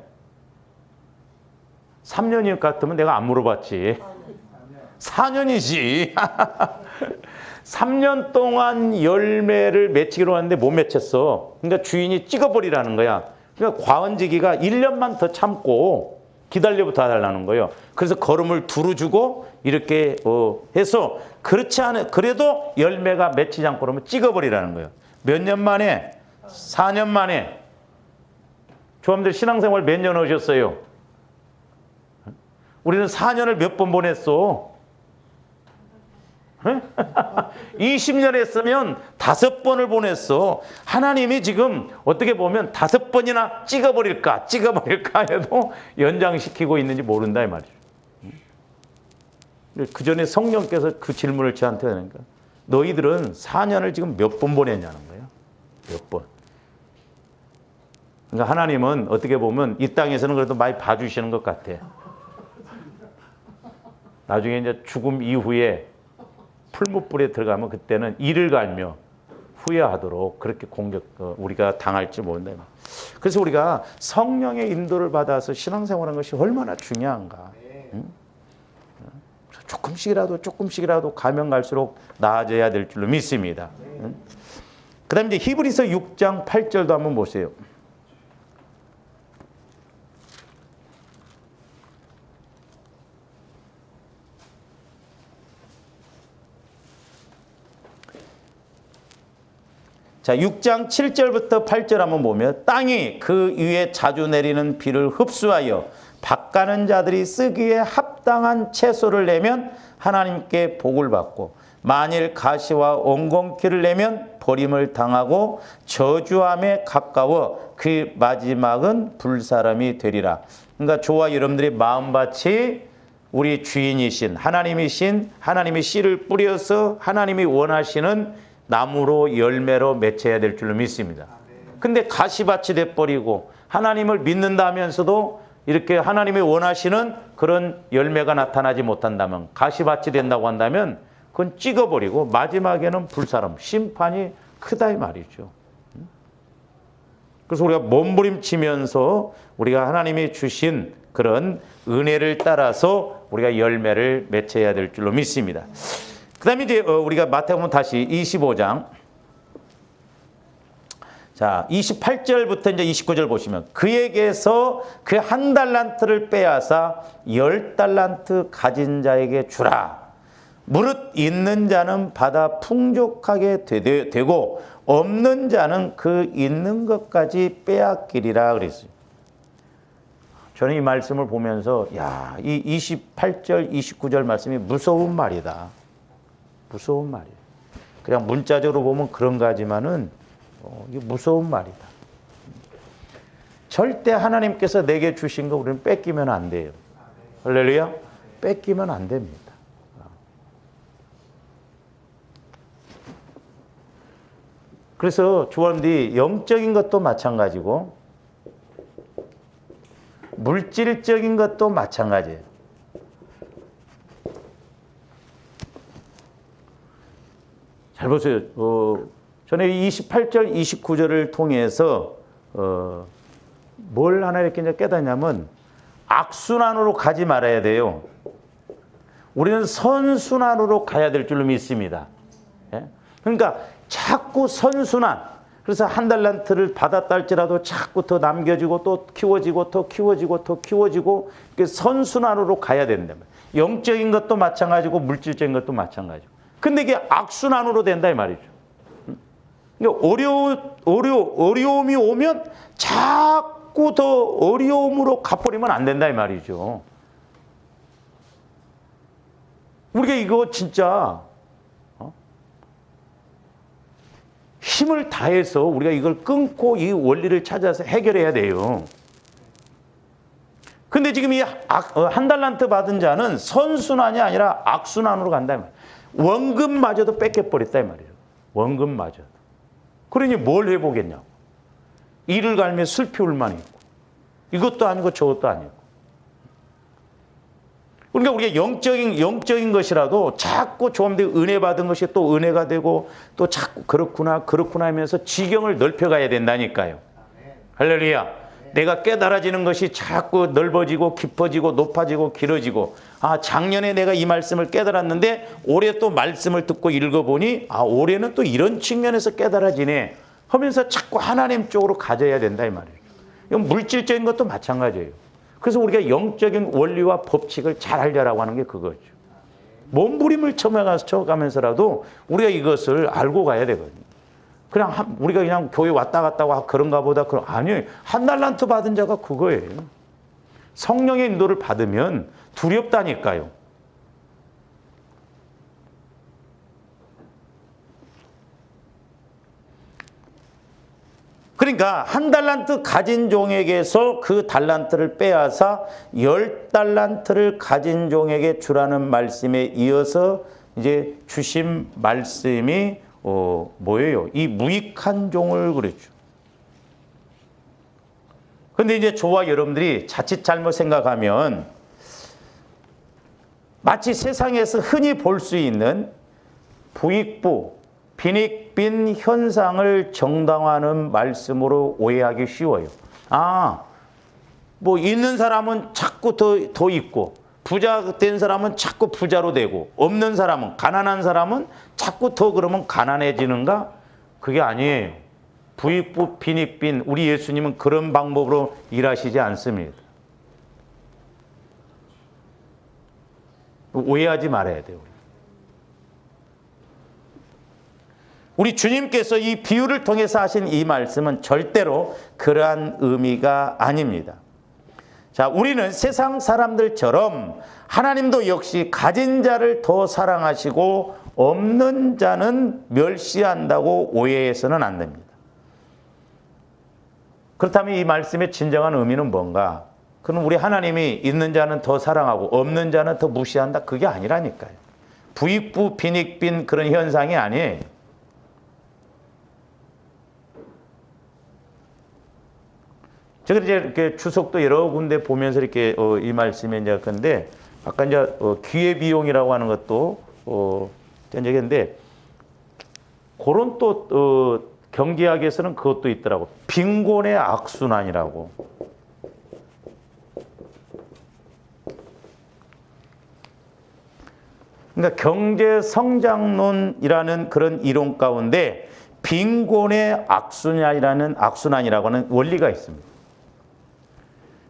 3년일 것 같으면 내가 안 물어봤지. 4년이지. 3년 동안 열매를 맺히기로 하는데 못 맺혔어. 그러니까 주인이 찍어버리라는 거야. 그러니까 과언지기가 1년만 더 참고 기다려부터 해달라는 거예요. 그래서 거름을 두루 주고 이렇게 해서 그렇지 않아 그래도 열매가 맺히지 않고 그러면 찍어버리라는 거예요. 몇 년 만에? 4년 만에. 조함들 신앙생활 몇 년 하셨어요? 우리는 4년을 몇 번 보냈어? 20년 했으면 5번을 보냈어. 하나님이 지금 어떻게 보면 5번이나 찍어버릴까 해도 연장시키고 있는지 모른다 이 말이죠. 그 전에 성령께서 그 질문을 저한테 하니까 너희들은 4년을 지금 몇 번 보냈냐는 거예요. 몇 번. 그러니까 하나님은 어떻게 보면 이 땅에서는 그래도 많이 봐주시는 것 같아. 나중에 이제 죽음 이후에 풀무불에 들어가면 그때는 이를 갈며 후회하도록 그렇게 우리가 당할지 모른다. 그래서 우리가 성령의 인도를 받아서 신앙생활하는 것이 얼마나 중요한가. 응? 조금씩이라도 가면 갈수록 나아져야 될 줄로 믿습니다. 응? 그 다음에 이제 히브리서 6장 8절도 한번 보세요. 자, 6장 7절부터 8절 한번 보면 땅이 그 위에 자주 내리는 비를 흡수하여 밭가는 자들이 쓰기에 합당한 채소를 내면 하나님께 복을 받고 만일 가시와 엉겅퀴를 내면 버림을 당하고 저주함에 가까워 그 마지막은 불사람이 되리라. 그러니까 저와 여러분들의 마음밭이 우리 주인이신 하나님이신 하나님이 씨를 뿌려서 하나님이 원하시는 나무로 열매로 맺혀야 될 줄로 믿습니다. 근데 가시밭이 돼버리고 하나님을 믿는다면서도 이렇게 하나님이 원하시는 그런 열매가 나타나지 못한다면 가시밭이 된다고 한다면 그건 찍어버리고 마지막에는 불사람, 심판이 크다 이 말이죠. 그래서 우리가 몸부림치면서 우리가 하나님이 주신 그런 은혜를 따라서 우리가 열매를 맺혀야 될 줄로 믿습니다. 그 다음에 이제 우리가 마태복음 다시 25장. 자, 28절부터 이제 29절 보시면 그에게서 그 1달란트를 빼앗아 10달란트 가진 자에게 주라. 무릇 있는 자는 받아 풍족하게 되고 없는 자는 그 있는 것까지 빼앗기리라 그랬어요. 저는 이 말씀을 보면서 야, 이 28절, 29절 말씀이 무서운 말이다. 무서운 말이에요. 그냥 문자적으로 보면 그런가 하지만은 이게 무서운 말이다. 절대 하나님께서 내게 주신 거 우리는 뺏기면 안 돼요. 할렐루야? 뺏기면 안 됩니다. 그래서 주원디 영적인 것도 마찬가지고 물질적인 것도 마찬가지예요. 잘 보세요. 저는 28절, 29절을 통해서 뭘 하나 이렇게 이제 깨닫냐면 악순환으로 가지 말아야 돼요. 우리는 선순환으로 가야 될 줄로 믿습니다. 예? 그러니까 자꾸 선순환. 그래서 한 달란트를 받았다 할지라도 자꾸 더 남겨지고 또 키워지고 더 키워지고 더 키워지고 선순환으로 가야 된다. 영적인 것도 마찬가지고 물질적인 것도 마찬가지고. 근데 이게 악순환으로 된다 이 말이죠. 그러니까 어려움이 오면 자꾸 더 어려움으로 갚아버리면 안 된다 이 말이죠. 우리가 이거 진짜 힘을 다해서 우리가 이걸 끊고 이 원리를 찾아서 해결해야 돼요. 근데 지금 이 한 달란트 받은 자는 선순환이 아니라 악순환으로 간다 이 말이에요. 원금마저도 뺏겨버렸다 이 말이에요. 원금마저도. 그러니 뭘 해보겠냐고. 이를 갈면 슬피 울만 있고 이것도 아니고 저것도 아니고. 그러니까 우리가 영적인 것이라도 자꾸 좀 더 은혜 받은 것이 또 은혜가 되고 또 자꾸 그렇구나 하면서 지경을 넓혀가야 된다니까요. 할렐루야. 내가 깨달아지는 것이 자꾸 넓어지고 깊어지고 높아지고 길어지고 작년에 내가 이 말씀을 깨달았는데 올해 또 말씀을 듣고 읽어보니 올해는 또 이런 측면에서 깨달아지네 하면서 자꾸 하나님 쪽으로 가져야 된다 이 말이에요. 이건 물질적인 것도 마찬가지예요. 그래서 우리가 영적인 원리와 법칙을 잘 알자라고 하는 게 그거죠. 몸부림을 쳐가면서라도 우리가 이것을 알고 가야 되거든요. 그냥 우리가 그냥 교회 왔다 갔다 하고 그런가 보다. 아니에요. 한 달란트 받은 자가 그거예요. 성령의 인도를 받으면 두렵다니까요. 그러니까 한 달란트 가진 종에게서 그 달란트를 빼앗아 10달란트를 가진 종에게 주라는 말씀에 이어서 이제 주신 말씀이 뭐예요? 이 무익한 종을 그랬죠. 근데 이제 저와 여러분들이 자칫 잘못 생각하면 마치 세상에서 흔히 볼 수 있는 부익부, 빈익빈 현상을 정당화하는 말씀으로 오해하기 쉬워요. 뭐 있는 사람은 자꾸 더 있고 부자 된 사람은 자꾸 부자로 되고 없는 사람은 가난한 사람은 자꾸 더 그러면 가난해지는가? 그게 아니에요. 부익부 빈익빈 우리 예수님은 그런 방법으로 일하시지 않습니다. 오해하지 말아야 돼요. 우리 주님께서 이 비유를 통해서 하신 이 말씀은 절대로 그러한 의미가 아닙니다. 자, 우리는 세상 사람들처럼 하나님도 역시 가진 자를 더 사랑하시고 없는 자는 멸시한다고 오해해서는 안 됩니다. 그렇다면 이 말씀의 진정한 의미는 뭔가? 그럼 우리 하나님이 있는 자는 더 사랑하고 없는 자는 더 무시한다? 그게 아니라니까요. 부익부 빈익빈 그런 현상이 아니에요. 제가 이제 이렇게 추석도 여러 군데 보면서 이렇게 이 말씀에 이제 근데 아까 이제 기회 비용이라고 하는 것도 된 적인데 그런 또 경제학에서는 그것도 있더라고. 빈곤의 악순환이라고. 그러니까 경제 성장론이라는 그런 이론 가운데 빈곤의 악순환이라고 하는 원리가 있습니다.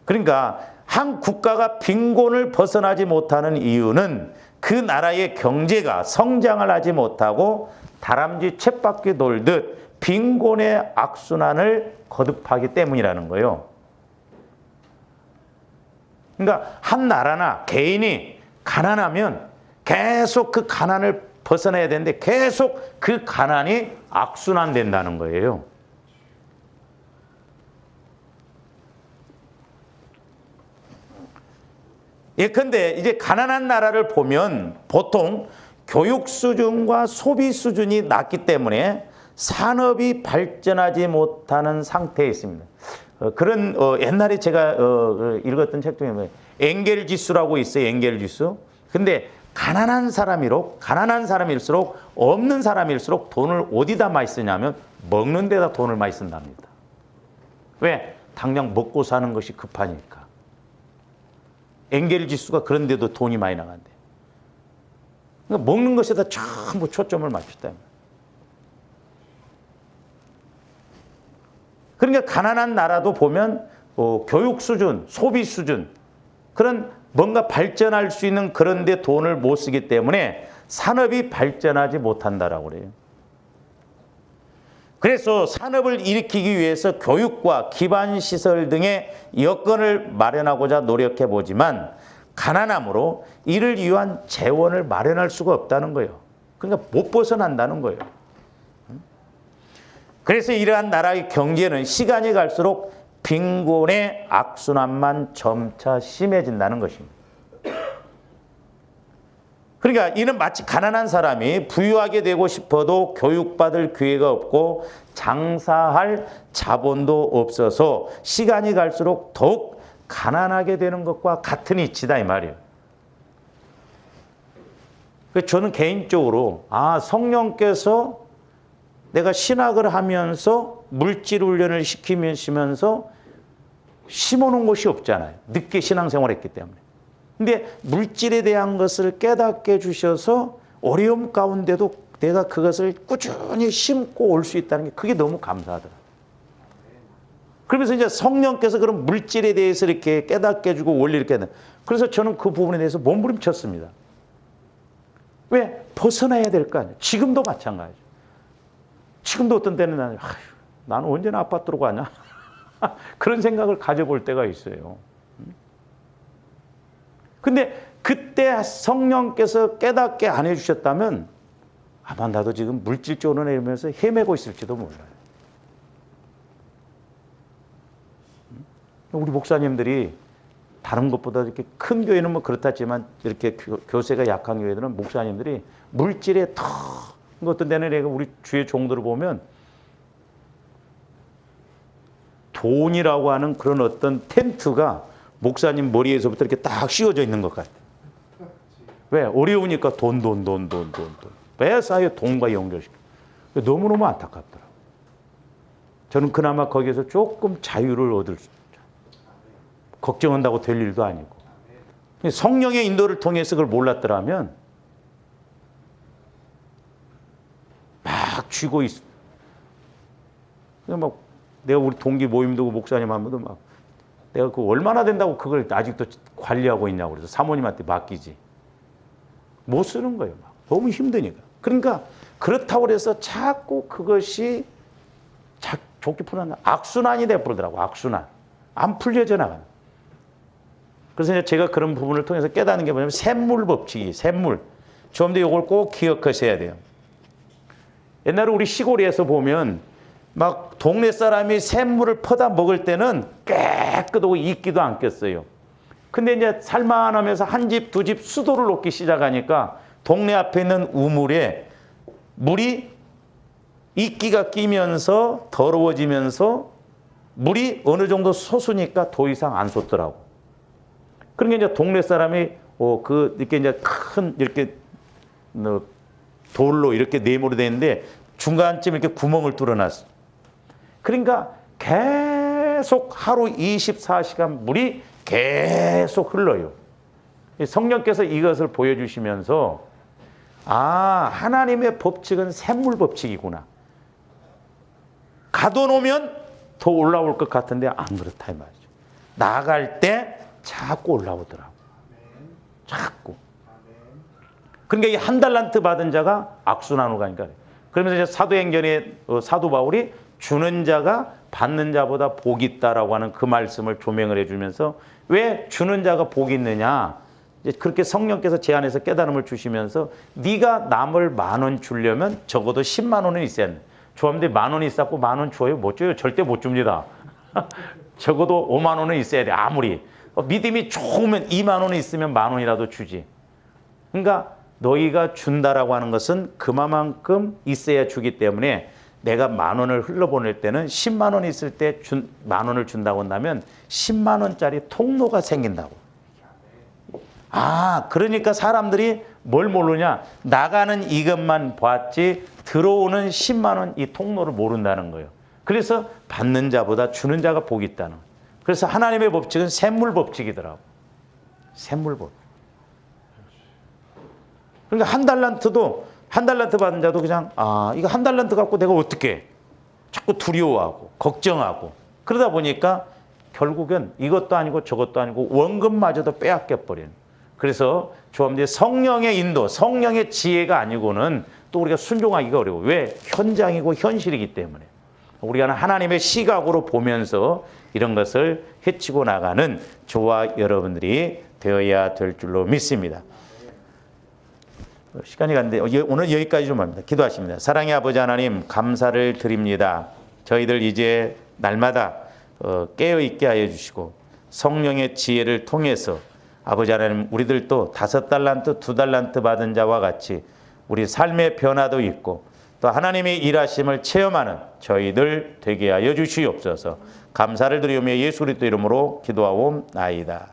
그러니까 한 국가가 빈곤을 벗어나지 못하는 이유는 그 나라의 경제가 성장을 하지 못하고 다람쥐 쳇바퀴 돌듯 빈곤의 악순환을 거듭하기 때문이라는 거예요. 그러니까 한 나라나 개인이 가난하면 계속 그 가난을 벗어나야 되는데 계속 그 가난이 악순환된다는 거예요. 예컨대 이제 가난한 나라를 보면 보통 교육 수준과 소비 수준이 낮기 때문에 산업이 발전하지 못하는 상태에 있습니다. 그런 옛날에 제가 읽었던 책 중에 뭐 엥겔 지수라고 있어요. 엥겔 지수. 근데 가난한 사람일수록 없는 사람일수록 돈을 어디다 많이 쓰냐면 먹는 데다 돈을 많이 쓴답니다. 왜? 당장 먹고 사는 것이 급하니까. 엥겔 지수가 그런데도 돈이 많이 나간대. 그러니까 먹는 것에다 전부 초점을 맞췄다. 그러니까 가난한 나라도 보면 교육 수준, 소비 수준 그런 뭔가 발전할 수 있는 그런 데 돈을 못 쓰기 때문에 산업이 발전하지 못한다라고 그래요. 그래서 산업을 일으키기 위해서 교육과 기반 시설 등의 여건을 마련하고자 노력해 보지만 가난함으로 이를 위한 재원을 마련할 수가 없다는 거예요. 그러니까 못 벗어난다는 거예요. 그래서 이러한 나라의 경제는 시간이 갈수록 빈곤의 악순환만 점차 심해진다는 것입니다. 그러니까 이는 마치 가난한 사람이 부유하게 되고 싶어도 교육받을 기회가 없고 장사할 자본도 없어서 시간이 갈수록 더욱 가난하게 되는 것과 같은 이치다 이 말이에요. 저는 개인적으로 성령께서 내가 신학을 하면서 물질 훈련을 시키면서 심어놓은 것이 없잖아요. 늦게 신앙생활했기 때문에. 근데 물질에 대한 것을 깨닫게 해주셔서 어려움 가운데도 내가 그것을 꾸준히 심고 올 수 있다는 게 그게 너무 감사하더라고요. 그러면서 이제 성령께서 그런 물질에 대해서 이렇게 깨닫게 해주고 원리 이렇게 하는. 그래서 저는 그 부분에 대해서 몸부림쳤습니다. 왜? 벗어나야 될 거 아니에요. 지금도 마찬가지죠. 지금도 어떤 때는 나는 언제나 아파트로 가냐? 그런 생각을 가져볼 때가 있어요. 근데 그때 성령께서 깨닫게 안 해주셨다면 아마 나도 지금 물질적으로 내면서 헤매고 있을지도 몰라요. 우리 목사님들이 다른 것보다 이렇게 큰 교회는 뭐 그렇다지만 이렇게 교세가 약한 교회들은 목사님들이 물질에 더 어떤 데는 내가 우리 주의 종들을 보면 돈이라고 하는 그런 어떤 텐트가 목사님 머리에서부터 이렇게 딱 씌워져 있는 것 같아요. 왜? 어려우니까 돈. 왜 쌓여 돈과 연결시켜. 너무너무 안타깝더라고요. 저는 그나마 거기에서 조금 자유를 얻을 수 있죠. 걱정한다고 될 일도 아니고. 성령의 인도를 통해서 그걸 몰랐더라면 막 쥐고 있어. 막 내가 우리 동기 모임도 목사님 한 번도 막 내가 그 얼마나 된다고 그걸 아직도 관리하고 있냐고 그래서 사모님한테 맡기지. 못 쓰는 거예요. 막. 너무 힘드니까. 그러니까 그렇다고 해서 자꾸 그것이 좋게 풀어나 악순환이 돼버리더라고. 악순환. 안 풀려져 나가는. 그래서 이제 제가 그런 부분을 통해서 깨닫는 게 뭐냐면 샘물 법칙이 샘물. 좀 더 이걸 꼭 기억하셔야 돼요. 옛날에 우리 시골에서 보면 막 동네 사람이 샘물을 퍼다 먹을 때는 깨끗하고 이끼도 안 꼈어요. 근데 이제 살만하면서 한 집, 두 집 수도를 놓기 시작하니까 동네 앞에 있는 우물에 물이 이끼가 끼면서 더러워지면서 물이 어느 정도 솟으니까 더 이상 안 솟더라고. 그러니까 이제 동네 사람이 이렇게 이제 큰 이렇게 돌로 이렇게 네모로 돼 있는데 중간쯤 이렇게 구멍을 뚫어놨어. 그러니까 계속 하루 24시간 물이 계속 흘러요. 성령께서 이것을 보여주시면서 하나님의 법칙은 샘물 법칙이구나. 가둬놓으면 더 올라올 것 같은데 안 그렇다 이 말이죠. 나갈 때 자꾸 올라오더라고. 자꾸. 그러니까 이 한 달란트 받은 자가 악순환으로 가니까. 그러면서 이제 사도행전에 사도 바울이 주는 자가 받는 자보다 복이 있다라고 하는 그 말씀을 조명을 해주면서 왜 주는 자가 복이 있느냐? 이제 그렇게 성령께서 제 안에서 깨달음을 주시면서 네가 남을 10,000원 주려면 적어도 10만 원은 있어야 돼. 조합원들이 10,000원 있었고 10,000원 줘요? 못 줘요? 절대 못 줍니다. 적어도 5만 원은 있어야 돼. 아무리. 믿음이 좋으면 2만 원이 있으면 10,000원이라도 주지. 그러니까 너희가 준다라고 하는 것은 그만큼 있어야 주기 때문에 내가 10,000원을 흘러보낼 때는 10만 원 있을 때 10,000원을 준다고 한다면 10만 원짜리 통로가 생긴다고. 아, 그러니까 사람들이 뭘 모르냐? 나가는 이것만 봤지 들어오는 10만 원 이 통로를 모른다는 거예요. 그래서 받는 자보다 주는 자가 복이 있다는 거예요. 그래서 하나님의 법칙은 샘물 법칙이더라고. 샘물 법칙. 그러니까 한 달란트 받은 자도 그냥 이거 한 달란트 갖고 내가 어떻게 해? 자꾸 두려워하고 걱정하고 그러다 보니까 결국은 이것도 아니고 저것도 아니고 원금마저도 빼앗겨 버리는. 그래서 조합원들이 성령의 인도, 성령의 지혜가 아니고는 또 우리가 순종하기가 어려워. 왜? 현장이고 현실이기 때문에. 우리가 하나님의 시각으로 보면서 이런 것을 헤치고 나가는 저와 여러분들이 되어야 될 줄로 믿습니다. 시간이 갔는데 오늘 여기까지 좀 합니다. 기도하십니다. 사랑의 아버지 하나님 감사를 드립니다. 저희들 이제 날마다 깨어있게 하여 주시고 성령의 지혜를 통해서 아버지 하나님 우리들도 5달란트 2달란트 받은 자와 같이 우리 삶의 변화도 있고 또 하나님의 일하심을 체험하는 저희들 되게 하여 주시옵소서. 감사를 드리오며 예수 그리스도 이름으로 기도하옵나이다.